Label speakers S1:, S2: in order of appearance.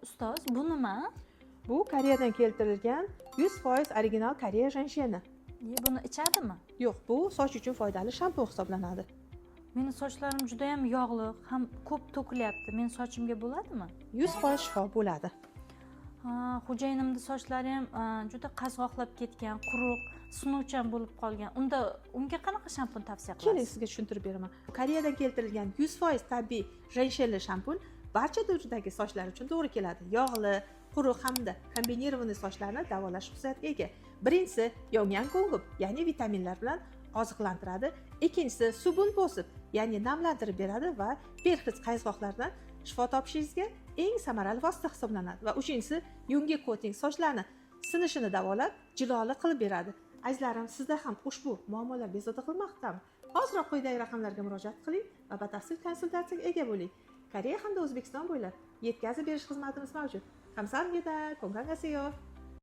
S1: Ustoz, bu nima?
S2: Bu Koreyadan keltirilgan 100% original Koreya jensheni.
S1: Buni ichadimi?
S2: Yo'q, bu soch uchun foydali shampu hisoblanadi.
S1: Meni sochlarim juda ham yog'li, ham ko'p to'kilyapti. Men sochimga bo'ladimi?
S2: 100% shifo bo'ladi.
S1: Xo'jayinimning sochlari ham juda qazg'oqlab ketgan, quruq, sinuvchan bo'lib qolgan. Unga qanaqa shampun tavsiya
S2: Keling,
S1: qilasiz?
S2: sizga tushuntirib beraman. Koreyadan keltirilgan 100% tabiiy jenshenli shampun barcha turdagi sochlar uchun to'g'ri keladi. Yog'li, quruq hamda kombinirованный sochlarni davolash xususiyatiga ega. Birinchisi yongan ko'ngib, ya'ni vitaminlar bilan oziqlantiradi. Ikkinchisi subun bosib, ya'ni namlantirib beradi va perhis qayzg'oqlardan shifo topishingizga eng samarali vosita hisoblanadi. Va uchinchisi yungi koting sochlarni sinishini davolab, jiloli qilib beradi. Azizlarim, sizda ham ushbu muammolar bezovta qilmoqdami? Hoziroq quyidagi raqamlarga murojaat qiling va batafsil konsultatsiyaga ega bo'ling. Koreya hamda O'zbekiston bo'ylab yetkazib berish xizmatimiz mavjud. Kamsahamnida, kongrangasiyo.